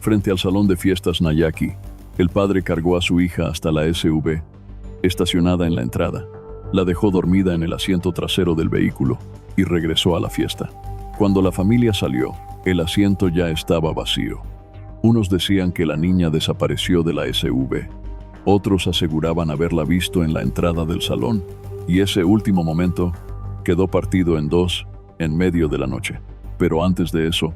Frente al salón de fiestas Nayaki, el padre cargó a su hija hasta la SUV, estacionada en la entrada. La dejó dormida en el asiento trasero del vehículo y regresó a la fiesta. Cuando la familia salió, el asiento ya estaba vacío. Unos decían que la niña desapareció de la SUV. Otros aseguraban haberla visto en la entrada del salón, y ese último momento quedó partido en dos en medio de la noche. Pero antes de eso,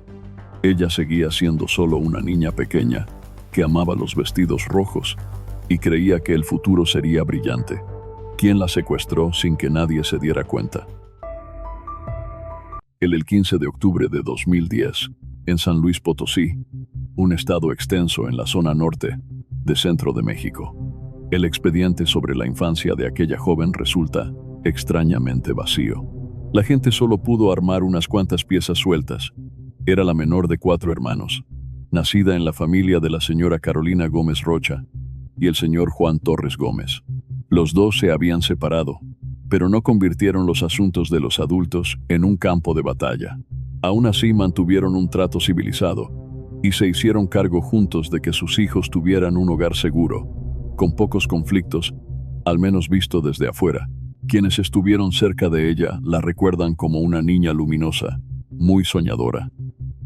ella seguía siendo solo una niña pequeña que amaba los vestidos rojos y creía que el futuro sería brillante. ¿Quién la secuestró sin que nadie se diera cuenta? El 15 de octubre de 2010, en San Luis Potosí, un estado extenso en la zona norte de Centro de México. El expediente sobre la infancia de aquella joven resulta extrañamente vacío. La gente solo pudo armar unas cuantas piezas sueltas. Era la menor de 4 hermanos, nacida en la familia de la señora Carolina Gómez Rocha y el señor Juan Torres Gómez. Los dos se habían separado, pero no convirtieron los asuntos de los adultos en un campo de batalla. Aún así mantuvieron un trato civilizado y se hicieron cargo juntos de que sus hijos tuvieran un hogar seguro, con pocos conflictos, al menos visto desde afuera. Quienes estuvieron cerca de ella la recuerdan como una niña luminosa, muy soñadora.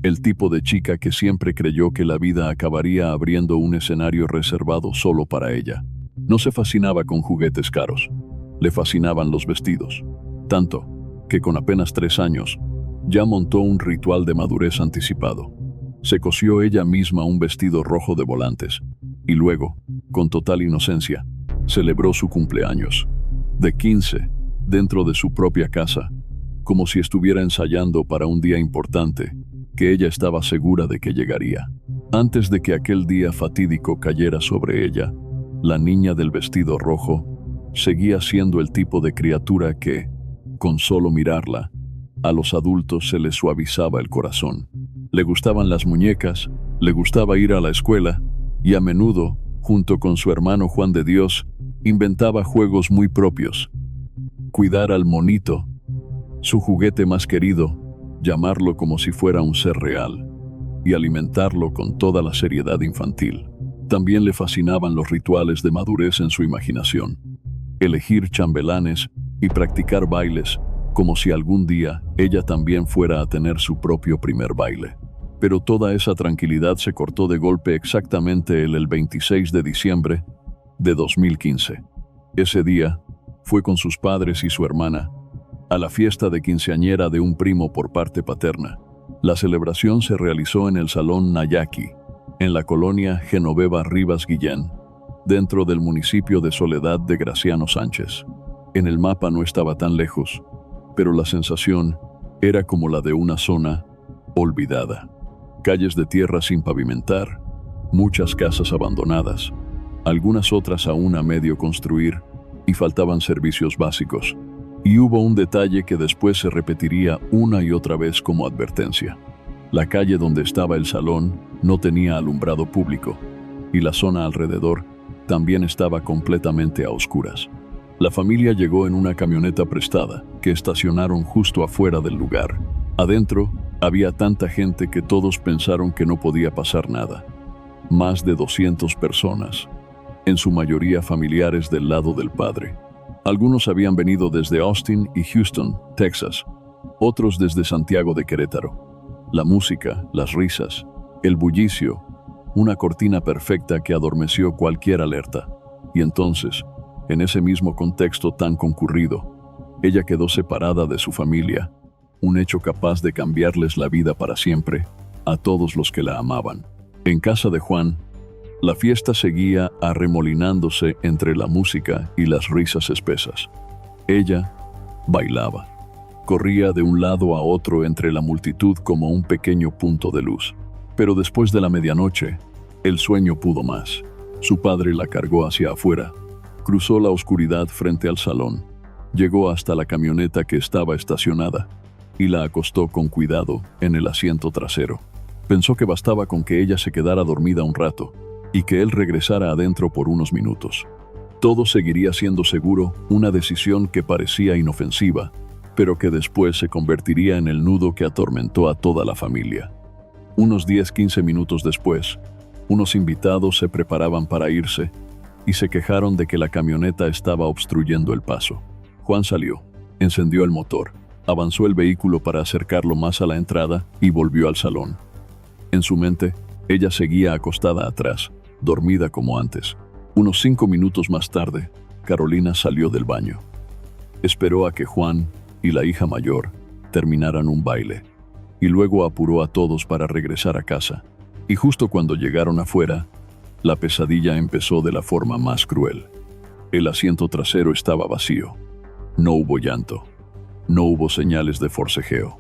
El tipo de chica que siempre creyó que la vida acabaría abriendo un escenario reservado solo para ella. No se fascinaba con juguetes caros, le fascinaban los vestidos, tanto que con apenas 3 años ya montó un ritual de madurez anticipado. Se cosió ella misma un vestido rojo de volantes y luego, con total inocencia, celebró su cumpleaños de 15 dentro de su propia casa, como si estuviera ensayando para un día importante que ella estaba segura de que llegaría. Antes de que aquel día fatídico cayera sobre ella, la niña del vestido rojo seguía siendo el tipo de criatura que, con solo mirarla, a los adultos se les suavizaba el corazón. Le gustaban las muñecas, le gustaba ir a la escuela y a menudo, junto con su hermano Juan de Dios, inventaba juegos muy propios. Cuidar al monito, su juguete más querido, llamarlo como si fuera un ser real y alimentarlo con toda la seriedad infantil. También le fascinaban los rituales de madurez en su imaginación, elegir chambelanes y practicar bailes como si algún día ella también fuera a tener su propio primer baile. Pero toda esa tranquilidad se cortó de golpe exactamente el 26 de diciembre de 2015. Ese día fue con sus padres y su hermana a la fiesta de quinceañera de un primo por parte paterna. La celebración se realizó en el Salón Nayaki, en la colonia Genoveva Rivas Guillén, dentro del municipio de Soledad de Graciano Sánchez. En el mapa no estaba tan lejos, pero la sensación era como la de una zona olvidada. Calles de tierra sin pavimentar, muchas casas abandonadas, algunas otras aún a medio construir, y faltaban servicios básicos. Y hubo un detalle que después se repetiría una y otra vez como advertencia. La calle donde estaba el salón no tenía alumbrado público, y la zona alrededor también estaba completamente a oscuras. La familia llegó en una camioneta prestada, que estacionaron justo afuera del lugar. Adentro había tanta gente que todos pensaron que no podía pasar nada. Más de 200 personas, en su mayoría familiares del lado del padre. Algunos habían venido desde Austin y Houston, Texas, otros desde Santiago de Querétaro. La música, las risas, el bullicio, una cortina perfecta que adormeció cualquier alerta. Y entonces, en ese mismo contexto tan concurrido, ella quedó separada de su familia, un hecho capaz de cambiarles la vida para siempre a todos los que la amaban. En casa de Juan, la fiesta seguía arremolinándose entre la música y las risas espesas. Ella bailaba, corría de un lado a otro entre la multitud como un pequeño punto de luz. Pero después de la medianoche, el sueño pudo más. Su padre la cargó hacia afuera, cruzó la oscuridad frente al salón, llegó hasta la camioneta que estaba estacionada y la acostó con cuidado en el asiento trasero. Pensó que bastaba con que ella se quedara dormida un rato y que él regresara adentro por unos minutos. Todo seguiría siendo seguro, una decisión que parecía inofensiva, pero que después se convertiría en el nudo que atormentó a toda la familia. Unos 10-15 minutos después, unos invitados se preparaban para irse y se quejaron de que la camioneta estaba obstruyendo el paso. Juan salió, encendió el motor, avanzó el vehículo para acercarlo más a la entrada y volvió al salón. En su mente, ella seguía acostada atrás, dormida como antes. Unos 5 minutos más tarde, Carolina salió del baño. Esperó a que Juan y la hija mayor terminaran un baile, y luego apuró a todos para regresar a casa. Y justo cuando llegaron afuera, la pesadilla empezó de la forma más cruel. El asiento trasero estaba vacío. No hubo llanto. No hubo señales de forcejeo.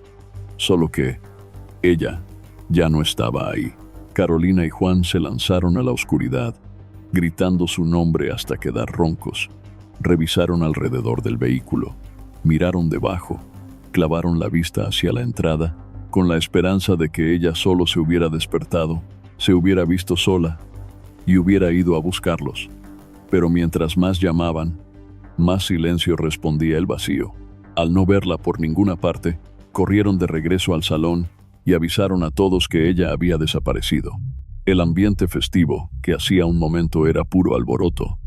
Solo que ella ya no estaba ahí. Carolina y Juan se lanzaron a la oscuridad, gritando su nombre hasta quedar roncos. Revisaron alrededor del vehículo, miraron debajo, clavaron la vista hacia la entrada, con la esperanza de que ella solo se hubiera despertado, se hubiera visto sola y hubiera ido a buscarlos. Pero mientras más llamaban, más silencio respondía el vacío. Al no verla por ninguna parte, corrieron de regreso al salón y avisaron a todos que ella había desaparecido. El ambiente festivo, que hacía un momento era puro alboroto,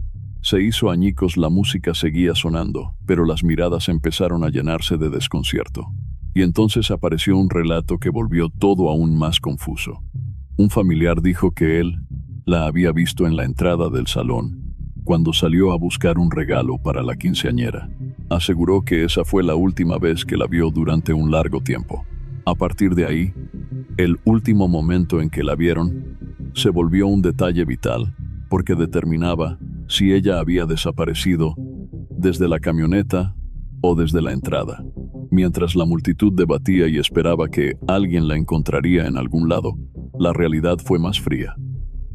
se hizo añicos. La música seguía sonando, pero las miradas empezaron a llenarse de desconcierto. Y entonces apareció un relato que volvió todo aún más confuso. Un familiar dijo que él la había visto en la entrada del salón, cuando salió a buscar un regalo para la quinceañera. Aseguró que esa fue la última vez que la vio durante un largo tiempo. A partir de ahí, el último momento en que la vieron se volvió un detalle vital, porque determinaba si ella había desaparecido desde la camioneta o desde la entrada. Mientras la multitud debatía y esperaba que alguien la encontraría en algún lado, la realidad fue más fría.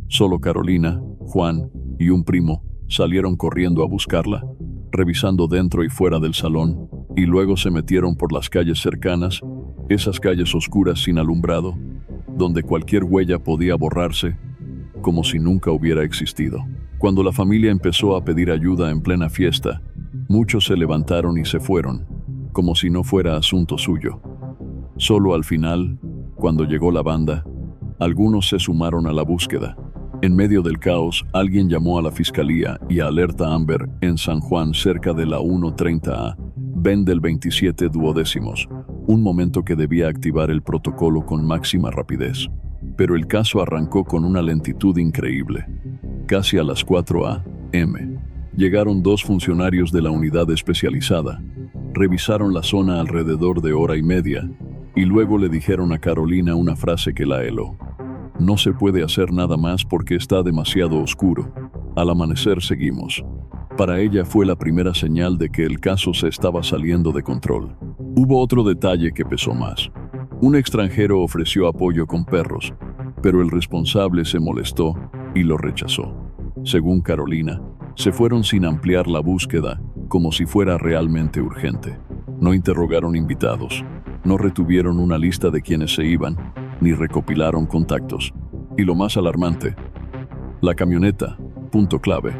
Solo Carolina, Juan y un primo salieron corriendo a buscarla, revisando dentro y fuera del salón, y luego se metieron por las calles cercanas, esas calles oscuras sin alumbrado, donde cualquier huella podía borrarse, como si nunca hubiera existido. Cuando la familia empezó a pedir ayuda en plena fiesta, muchos se levantaron y se fueron, como si no fuera asunto suyo. Solo al final, cuando llegó la banda, algunos se sumaron a la búsqueda. En medio del caos, alguien llamó a la fiscalía y a alerta Amber en San Juan cerca de la 1:30 a.m. del 27:12, un momento que debía activar el protocolo con máxima rapidez. Pero el caso arrancó con una lentitud increíble. Casi a las 4 a.m. llegaron 2 funcionarios de la unidad especializada, revisaron la zona alrededor de hora y media, y luego le dijeron a Carolina una frase que la heló. No se puede hacer nada más porque está demasiado oscuro. Al amanecer seguimos. Para ella fue la primera señal de que el caso se estaba saliendo de control. Hubo otro detalle que pesó más. Un extranjero ofreció apoyo con perros, pero el responsable se molestó y lo rechazó. Según Carolina, se fueron sin ampliar la búsqueda, como si fuera realmente urgente. No interrogaron invitados, no retuvieron una lista de quienes se iban, ni recopilaron contactos. Y lo más alarmante, la camioneta, punto clave,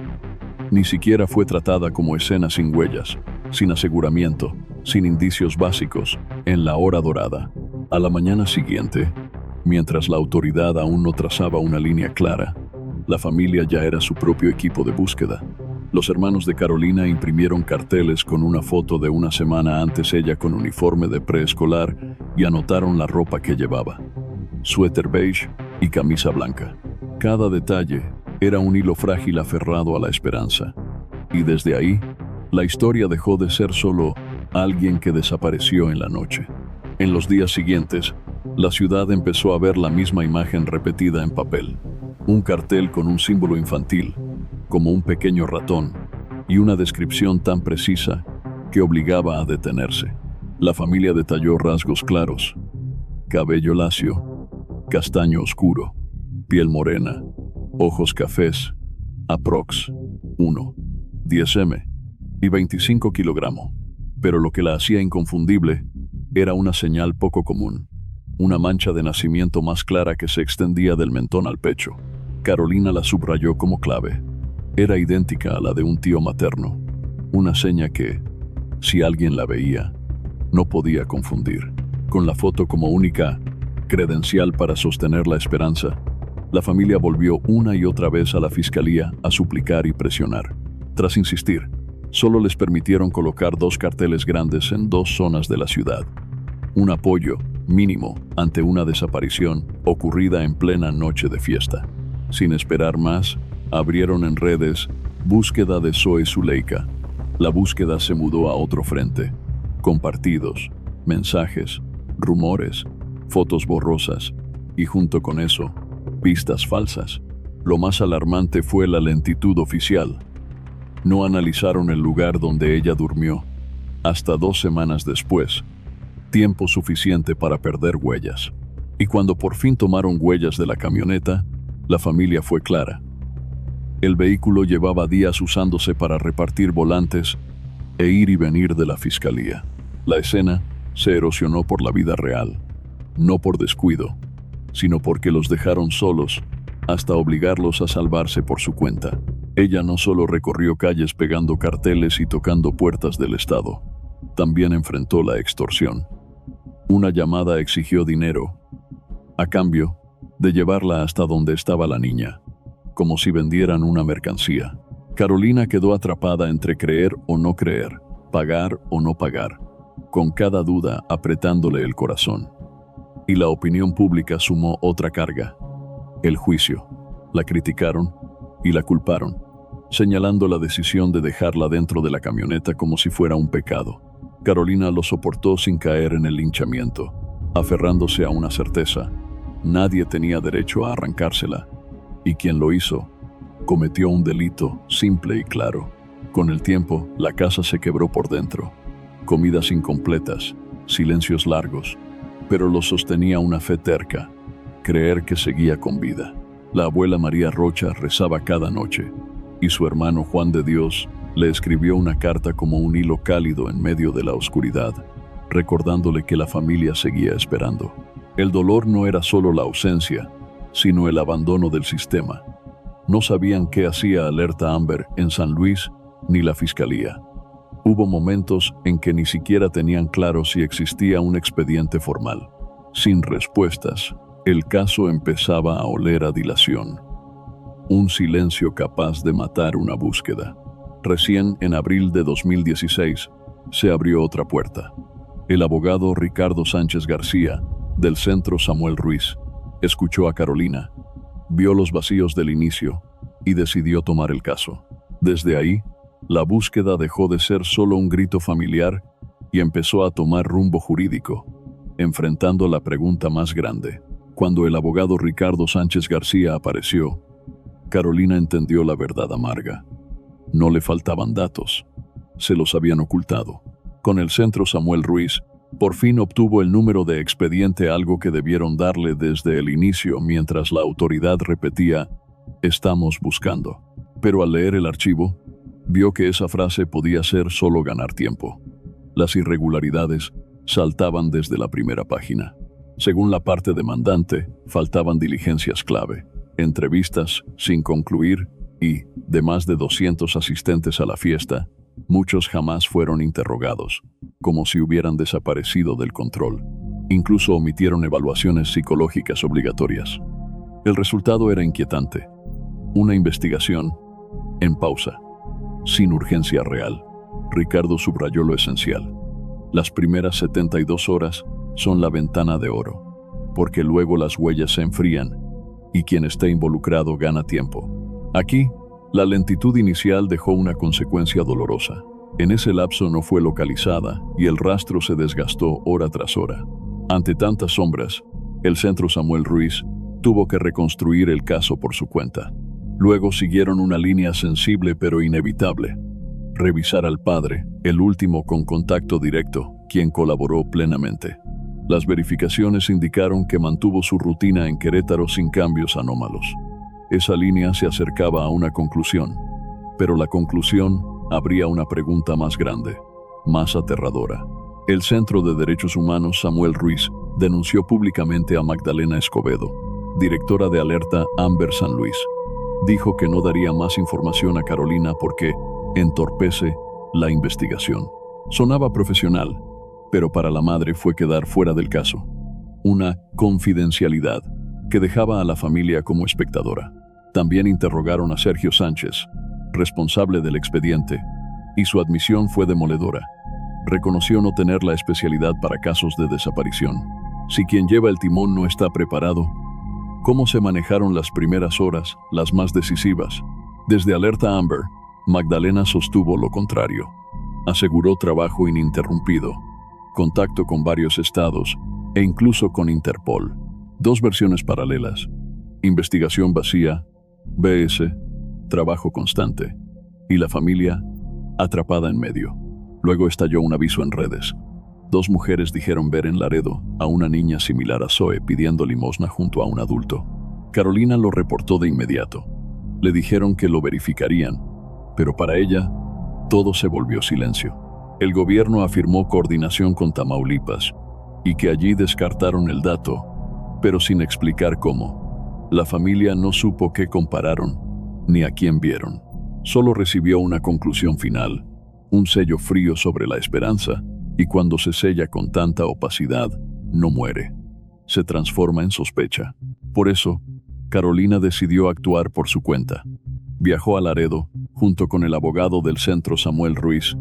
ni siquiera fue tratada como escena sin huellas, sin aseguramiento, sin indicios básicos, en la hora dorada. A la mañana siguiente, mientras la autoridad aún no trazaba una línea clara, la familia ya era su propio equipo de búsqueda. Los hermanos de Carolina imprimieron carteles con una foto de una semana antes ella con uniforme de preescolar y anotaron la ropa que llevaba: suéter beige y camisa blanca. Cada detalle era un hilo frágil aferrado a la esperanza. Y desde ahí, la historia dejó de ser solo alguien que desapareció en la noche. En los días siguientes, la ciudad empezó a ver la misma imagen repetida en papel. Un cartel con un símbolo infantil, como un pequeño ratón, y una descripción tan precisa que obligaba a detenerse. La familia detalló rasgos claros: cabello lacio, castaño oscuro, piel morena, ojos cafés, aprox. 1, 10 y 25 kilogramos. Pero lo que la hacía inconfundible era una señal poco común, una mancha de nacimiento más clara que se extendía del mentón al pecho. Carolina la subrayó como clave. Era idéntica a la de un tío materno, una seña que, si alguien la veía, no podía confundir. Con la foto como única credencial para sostener la esperanza, la familia volvió una y otra vez a la fiscalía a suplicar y presionar. Tras insistir, solo les permitieron colocar 2 carteles grandes en 2 zonas de la ciudad. Un apoyo mínimo ante una desaparición ocurrida en plena noche de fiesta. Sin esperar más, abrieron en redes búsqueda de Zoe Zuleika. La búsqueda se mudó a otro frente. Compartidos, mensajes, rumores, fotos borrosas y junto con eso, pistas falsas. Lo más alarmante fue la lentitud oficial. No analizaron el lugar donde ella durmió hasta 2 semanas después, tiempo suficiente para perder huellas. Y cuando por fin tomaron huellas de la camioneta, la familia fue clara. El vehículo llevaba días usándose para repartir volantes e ir y venir de la fiscalía. La escena se erosionó por la vida real, no por descuido, sino porque los dejaron solos hasta obligarlos a salvarse por su cuenta. Ella no solo recorrió calles pegando carteles y tocando puertas del Estado, también enfrentó la extorsión. Una llamada exigió dinero, a cambio de llevarla hasta donde estaba la niña, como si vendieran una mercancía. Carolina quedó atrapada entre creer o no creer, pagar o no pagar, con cada duda apretándole el corazón. Y la opinión pública sumó otra carga, el juicio. La criticaron y la culparon, señalando la decisión de dejarla dentro de la camioneta como si fuera un pecado. Carolina lo soportó sin caer en el linchamiento, aferrándose a una certeza: nadie tenía derecho a arrancársela, y quien lo hizo cometió un delito simple y claro. Con el tiempo, la casa se quebró por dentro. Comidas incompletas, silencios largos, pero lo sostenía una fe terca, creer que seguía con vida. La abuela María Rocha rezaba cada noche, y su hermano Juan de Dios le escribió una carta como un hilo cálido en medio de la oscuridad, recordándole que la familia seguía esperando. El dolor no era solo la ausencia, sino el abandono del sistema. No sabían qué hacía Alerta Amber en San Luis ni la fiscalía. Hubo momentos en que ni siquiera tenían claro si existía un expediente formal. Sin respuestas, el caso empezaba a oler a dilación. Un silencio capaz de matar una búsqueda. Recién en abril de 2016 se abrió otra puerta. El abogado Ricardo Sánchez García, del Centro Samuel Ruiz, escuchó a Carolina, vio los vacíos del inicio y decidió tomar el caso. Desde ahí, la búsqueda dejó de ser solo un grito familiar y empezó a tomar rumbo jurídico, enfrentando la pregunta más grande. Cuando el abogado Ricardo Sánchez García apareció, Carolina entendió la verdad amarga. No le faltaban datos, se los habían ocultado. Con el Centro Samuel Ruiz, por fin obtuvo el número de expediente, algo que debieron darle desde el inicio mientras la autoridad repetía: estamos buscando. Pero al leer el archivo, vio que esa frase podía ser solo ganar tiempo. Las irregularidades saltaban desde la primera página. Según la parte demandante, faltaban diligencias clave, entrevistas sin concluir y, de más de 200 asistentes a la fiesta, muchos jamás fueron interrogados, como si hubieran desaparecido del control. Incluso omitieron evaluaciones psicológicas obligatorias. El resultado era inquietante. Una investigación en pausa, sin urgencia real. Ricardo subrayó lo esencial. Las primeras 72 horas son la ventana de oro, porque luego las huellas se enfrían y quien esté involucrado gana tiempo. Aquí, la lentitud inicial dejó una consecuencia dolorosa. En ese lapso no fue localizada y el rastro se desgastó hora tras hora. Ante tantas sombras, el Centro Samuel Ruiz tuvo que reconstruir el caso por su cuenta. Luego siguieron una línea sensible pero inevitable: revisar al padre, el último con contacto directo, quien colaboró plenamente. Las verificaciones indicaron que mantuvo su rutina en Querétaro sin cambios anómalos. Esa línea se acercaba a una conclusión, pero la conclusión abría una pregunta más grande, más aterradora. El Centro de Derechos Humanos Samuel Ruiz denunció públicamente a Magdalena Escobedo, directora de Alerta Amber San Luis. Dijo que no daría más información a Carolina porque entorpece la investigación. Sonaba profesional, pero para la madre fue quedar fuera del caso. una confidencialidad que dejaba a la familia como espectadora. También interrogaron a Sergio Sánchez, responsable del expediente, y su admisión fue demoledora. Reconoció no tener la especialidad para casos de desaparición. Si quien lleva el timón no está preparado, ¿cómo se manejaron las primeras horas, las más decisivas? Desde Alerta Amber, Magdalena sostuvo lo contrario. Aseguró trabajo ininterrumpido, contacto con varios estados e incluso con Interpol. Dos versiones paralelas: investigación vacía, BS, trabajo constante, y la familia atrapada en medio. Luego estalló un aviso en redes. Dos mujeres dijeron ver en Laredo a una niña similar a Zoe pidiendo limosna junto a un adulto. Carolina lo reportó de inmediato. Le dijeron que lo verificarían, pero para ella todo se volvió silencio. El gobierno afirmó coordinación con Tamaulipas y que allí descartaron el dato, pero sin explicar cómo. La familia no supo qué compararon ni a quién vieron. Solo recibió una conclusión final, un sello frío sobre la esperanza, y cuando se sella con tanta opacidad, no muere. Se transforma en sospecha. Por eso, Carolina decidió actuar por su cuenta. Viajó a Laredo, junto con el abogado del centro Samuel Ruiz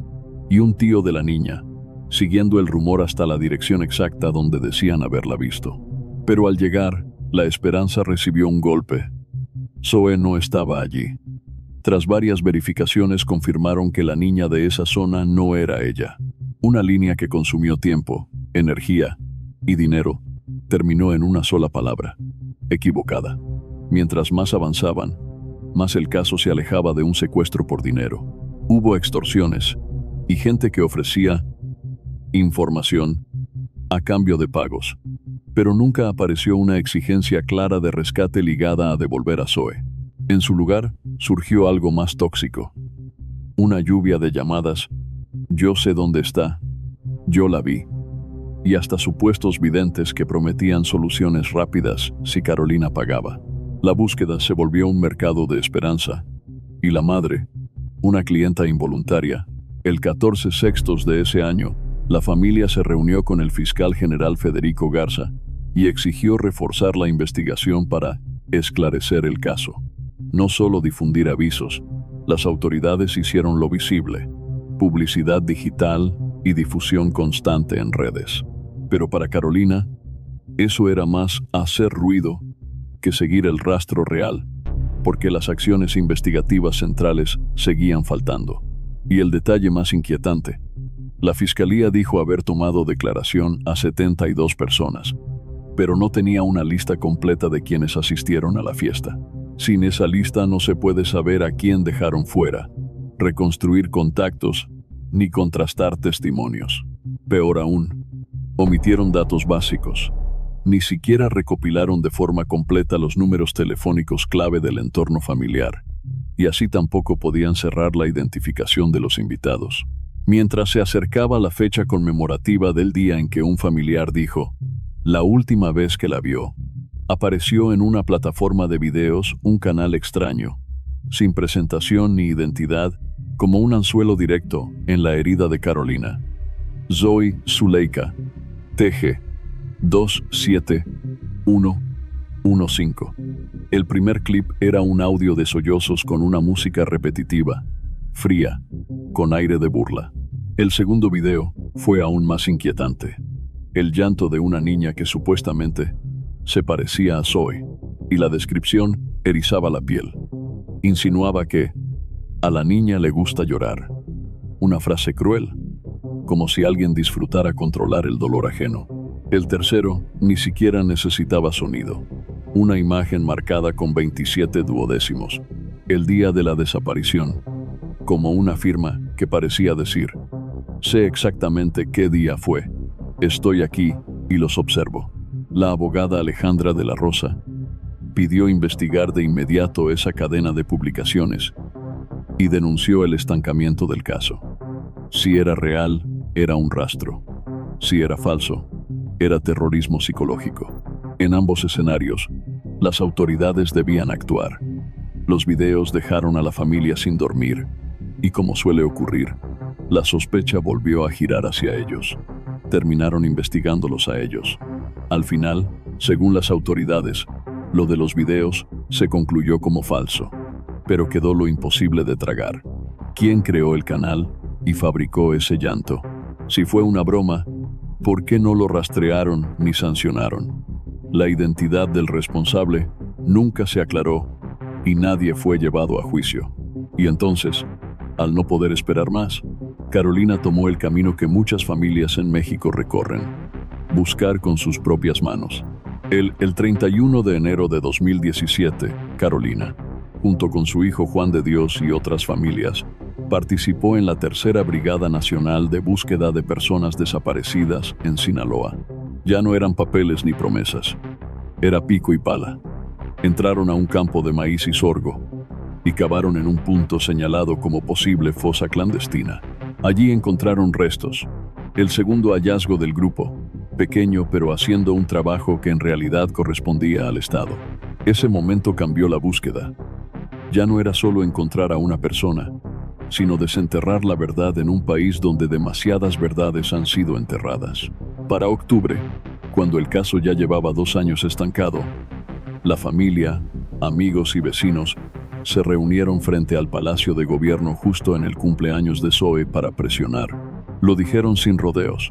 y un tío de la niña, siguiendo el rumor hasta la dirección exacta donde decían haberla visto. Pero al llegar, la esperanza recibió un golpe. Zoe no estaba allí. Tras varias verificaciones confirmaron que la niña de esa zona no era ella. Una línea que consumió tiempo, energía y dinero terminó en una sola palabra: equivocada. Mientras más avanzaban, más el caso se alejaba de un secuestro por dinero. Hubo extorsiones y gente que ofrecía información a cambio de pagos, pero nunca apareció una exigencia clara de rescate ligada a devolver a Zoe. En su lugar, surgió algo más tóxico. Una lluvia de llamadas: yo sé dónde está, yo la vi, y hasta supuestos videntes que prometían soluciones rápidas si Carolina pagaba. La búsqueda se volvió un mercado de esperanza, y la madre, una clienta involuntaria. El 14/6 de ese año, la familia se reunió con el fiscal general Federico Garza y exigió reforzar la investigación para esclarecer el caso. No solo difundir avisos, las autoridades hicieron lo visible: publicidad digital y difusión constante en redes. Pero para Carolina, eso era más hacer ruido que seguir el rastro real, porque las acciones investigativas centrales seguían faltando. Y el detalle más inquietante: la fiscalía dijo haber tomado declaración a 72 personas, pero no tenía una lista completa de quienes asistieron a la fiesta. Sin esa lista no se puede saber a quién dejaron fuera, reconstruir contactos, ni contrastar testimonios. Peor aún, omitieron datos básicos. Ni siquiera recopilaron de forma completa los números telefónicos clave del entorno familiar, y así tampoco podían cerrar la identificación de los invitados. Mientras se acercaba la fecha conmemorativa del día en que un familiar dijo la última vez que la vio, apareció en una plataforma de videos un canal extraño, sin presentación ni identidad, como un anzuelo directo en la herida de Carolina. Zoe Zuleika, TG 27115. El primer clip era un audio de sollozos con una música repetitiva, fría, con aire de burla. El segundo video fue aún más inquietante: el llanto de una niña que supuestamente se parecía a Zoe, y la descripción erizaba la piel. Insinuaba que a la niña le gusta llorar, una frase cruel, como si alguien disfrutara controlar el dolor ajeno. El tercero ni siquiera necesitaba sonido: una imagen marcada con 27 duodécimos, el día de la desaparición, como una firma que parecía decir: sé exactamente qué día fue, estoy aquí y los observo. La abogada Alejandra de la Rosa pidió investigar de inmediato esa cadena de publicaciones y denunció el estancamiento del caso. Si era real, era un rastro. Si era falso, era terrorismo psicológico. En ambos escenarios, las autoridades debían actuar. Los videos dejaron a la familia sin dormir, y como suele ocurrir, la sospecha volvió a girar hacia ellos. Terminaron investigándolos a ellos. Al final, según las autoridades, lo de los videos se concluyó como falso, pero quedó lo imposible de tragar. ¿Quién creó el canal y fabricó ese llanto? Si fue una broma, ¿por qué no lo rastrearon ni sancionaron? La identidad del responsable nunca se aclaró y nadie fue llevado a juicio. Y entonces, al no poder esperar más, Carolina tomó el camino que muchas familias en México recorren: buscar con sus propias manos. El 31 de enero de 2017, Carolina, junto con su hijo Juan de Dios y otras familias, participó en la Tercera Brigada Nacional de Búsqueda de Personas Desaparecidas en Sinaloa. Ya no eran papeles ni promesas, era pico y pala. Entraron a un campo de maíz y sorgo y cavaron en un punto señalado como posible fosa clandestina. Allí encontraron restos, el segundo hallazgo del grupo, pequeño pero haciendo un trabajo que en realidad correspondía al Estado. Ese momento cambió la búsqueda. Ya no era solo encontrar a una persona, sino desenterrar la verdad en un país donde demasiadas verdades han sido enterradas. Para octubre, cuando el caso ya llevaba 2 años estancado, la familia, amigos y vecinos se reunieron frente al Palacio de Gobierno justo en el cumpleaños de Zoe para presionar. Lo dijeron sin rodeos.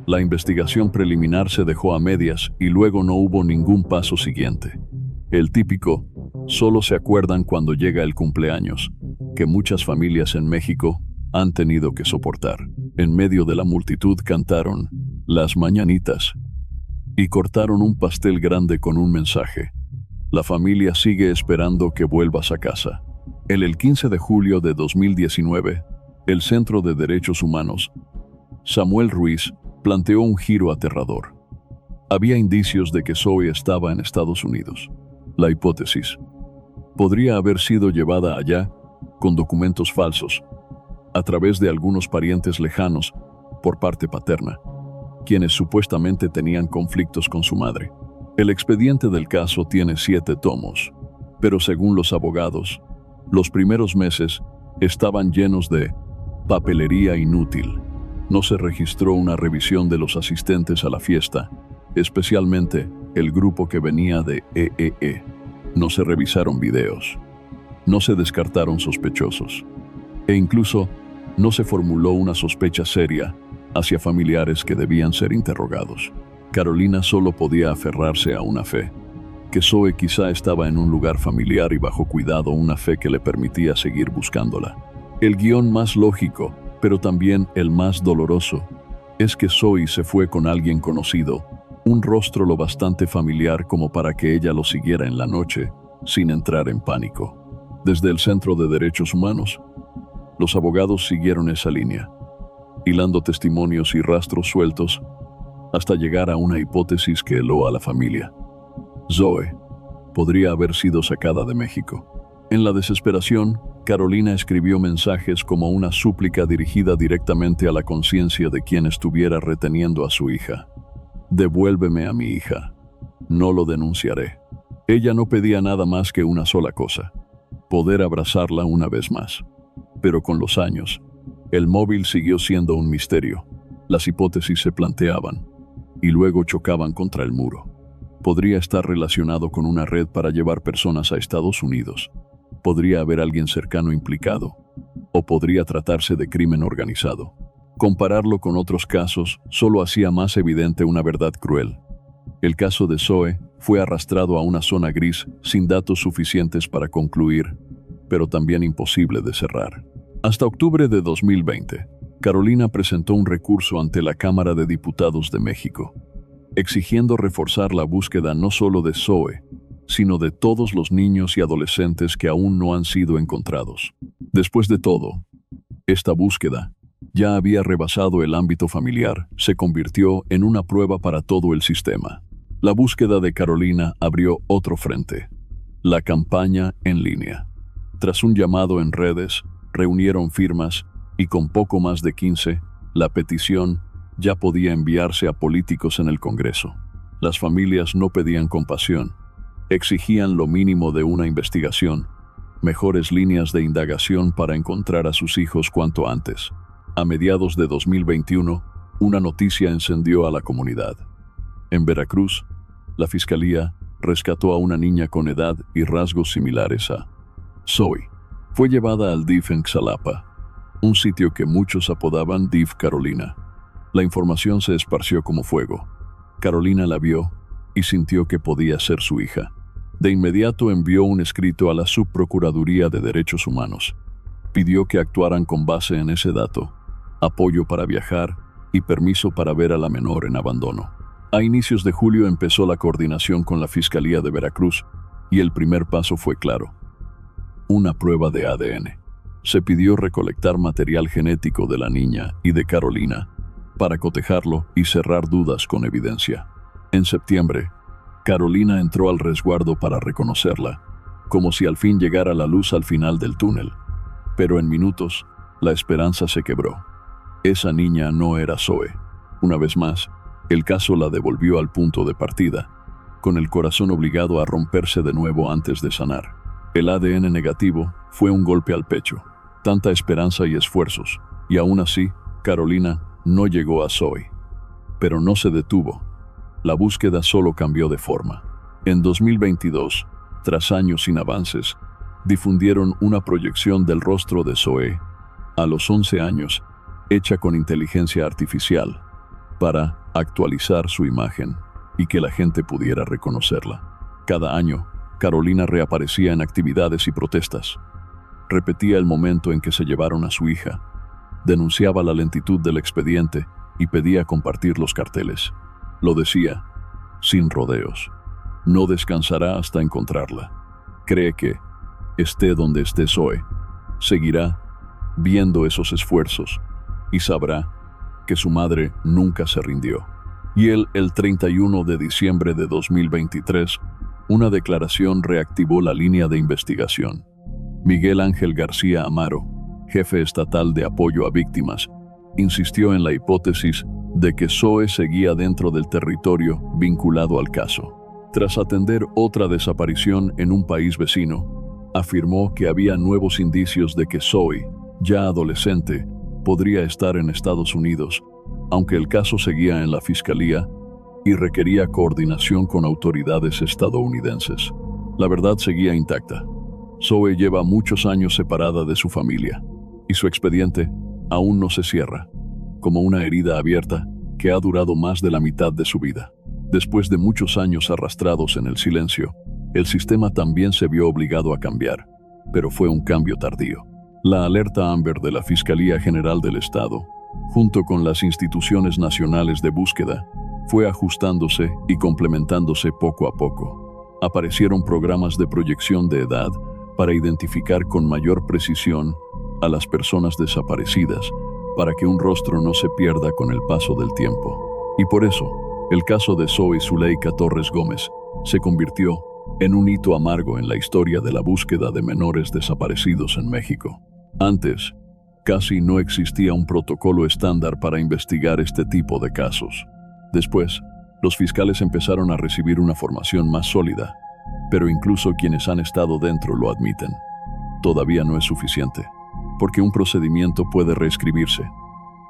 La investigación preliminar se dejó a medias y luego no hubo ningún paso siguiente. El típico, solo se acuerdan cuando llega el cumpleaños, que muchas familias en México han tenido que soportar. En medio de la multitud cantaron Las Mañanitas y cortaron un pastel grande con un mensaje: la familia sigue esperando que vuelvas a casa. El 15 de julio de 2019, el Centro de Derechos Humanos, Samuel Ruiz, planteó un giro aterrador. Había indicios de que Zoe estaba en Estados Unidos. La hipótesis: podría haber sido llevada allá con documentos falsos, a través de algunos parientes lejanos por parte paterna, quienes supuestamente tenían conflictos con su madre. El expediente del caso tiene 7 tomos, pero según los abogados, los primeros meses estaban llenos de papelería inútil. No se registró una revisión de los asistentes a la fiesta, especialmente el grupo que venía de EEE. No se revisaron videos. No se descartaron sospechosos. E incluso no se formuló una sospecha seria hacia familiares que debían ser interrogados. Carolina solo podía aferrarse a una fe, que Zoe quizá estaba en un lugar familiar y bajo cuidado, una fe que le permitía seguir buscándola. El guión más lógico, pero también el más doloroso, es que Zoe se fue con alguien conocido, un rostro lo bastante familiar como para que ella lo siguiera en la noche, sin entrar en pánico. Desde el Centro de Derechos Humanos, los abogados siguieron esa línea, hilando testimonios y rastros sueltos, hasta llegar a una hipótesis que heló a la familia. Zoe podría haber sido sacada de México. En la desesperación, Carolina escribió mensajes como una súplica dirigida directamente a la conciencia de quien estuviera reteniendo a su hija. Devuélveme a mi hija. No lo denunciaré. Ella no pedía nada más que una sola cosa: poder abrazarla una vez más. Pero con los años, el móvil siguió siendo un misterio. Las hipótesis se planteaban y luego chocaban contra el muro. Podría estar relacionado con una red para llevar personas a Estados Unidos. Podría haber alguien cercano implicado. O podría tratarse de crimen organizado. Compararlo con otros casos solo hacía más evidente una verdad cruel. El caso de Zoe fue arrastrado a una zona gris sin datos suficientes para concluir, pero también imposible de cerrar. Hasta octubre de 2020, Carolina presentó un recurso ante la Cámara de Diputados de México, exigiendo reforzar la búsqueda no solo de Zoe, sino de todos los niños y adolescentes que aún no han sido encontrados. Después de todo, esta búsqueda ya había rebasado el ámbito familiar, se convirtió en una prueba para todo el sistema. La búsqueda de Carolina abrió otro frente: la campaña en línea. Tras un llamado en redes, reunieron firmas y con poco más de 15, la petición ya podía enviarse a políticos en el Congreso. Las familias no pedían compasión, exigían lo mínimo de una investigación, mejores líneas de indagación para encontrar a sus hijos cuanto antes. A mediados de 2021, una noticia encendió a la comunidad. En Veracruz, la fiscalía rescató a una niña con edad y rasgos similares a Zoe. Fue llevada al DIF en Xalapa, un sitio que muchos apodaban DIF Carolina. La información se esparció como fuego. Carolina la vio y sintió que podía ser su hija. De inmediato envió un escrito a la Subprocuraduría de Derechos Humanos. Pidió que actuaran con base en ese dato, apoyo para viajar y permiso para ver a la menor en abandono. A inicios de julio empezó la coordinación con la Fiscalía de Veracruz y el primer paso fue claro: una prueba de ADN. Se pidió recolectar material genético de la niña y de Carolina para cotejarlo y cerrar dudas con evidencia. En septiembre, Carolina entró al resguardo para reconocerla, como si al fin llegara la luz al final del túnel. Pero en minutos, la esperanza se quebró. Esa niña no era Zoe. Una vez más, el caso la devolvió al punto de partida, con el corazón obligado a romperse de nuevo antes de sanar. El ADN negativo fue un golpe al pecho. Tanta esperanza y esfuerzos, y aún así, Carolina no llegó a Zoe. Pero no se detuvo. La búsqueda solo cambió de forma. En 2022, tras años sin avances, difundieron una proyección del rostro de Zoe, a los 11 años, hecha con inteligencia artificial, para actualizar su imagen y que la gente pudiera reconocerla. Cada año, Carolina reaparecía en actividades y protestas. Repetía el momento en que se llevaron a su hija, denunciaba la lentitud del expediente y pedía compartir los carteles. Lo decía, sin rodeos: no descansará hasta encontrarla. Cree que, esté donde esté Zoe, seguirá viendo esos esfuerzos y sabrá que su madre nunca se rindió. Y el 31 de diciembre de 2023, una declaración reactivó la línea de investigación. Miguel Ángel García Amaro, jefe estatal de apoyo a víctimas, insistió en la hipótesis de que Zoe seguía dentro del territorio vinculado al caso. Tras atender otra desaparición en un país vecino, afirmó que había nuevos indicios de que Zoe, ya adolescente, podría estar en Estados Unidos, aunque el caso seguía en la fiscalía y requería coordinación con autoridades estadounidenses. La verdad seguía intacta. Zoe lleva muchos años separada de su familia, y su expediente aún no se cierra, como una herida abierta que ha durado más de la mitad de su vida. Después de muchos años arrastrados en el silencio, el sistema también se vio obligado a cambiar, pero fue un cambio tardío. La alerta Amber de la Fiscalía General del Estado, junto con las instituciones nacionales de búsqueda, fue ajustándose y complementándose poco a poco. Aparecieron programas de proyección de edad para identificar con mayor precisión a las personas desaparecidas, para que un rostro no se pierda con el paso del tiempo. Y por eso, el caso de Zoe Zuleika Torres Gómez se convirtió en un hito amargo en la historia de la búsqueda de menores desaparecidos en México. Antes, casi no existía un protocolo estándar para investigar este tipo de casos. Después, los fiscales empezaron a recibir una formación más sólida, pero incluso quienes han estado dentro lo admiten. Todavía no es suficiente, porque un procedimiento puede reescribirse,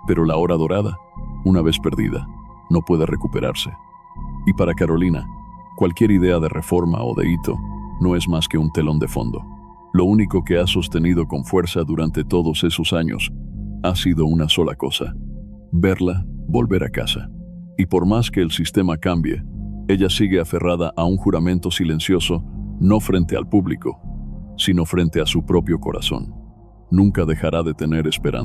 pero la hora dorada, una vez perdida, no puede recuperarse. Y para Carolina, cualquier idea de reforma o de hito no es más que un telón de fondo. Lo único que ha sostenido con fuerza durante todos esos años ha sido una sola cosa: verla volver a casa. Y por más que el sistema cambie, ella sigue aferrada a un juramento silencioso, no frente al público, sino frente a su propio corazón. Nunca dejará de tener esperanza.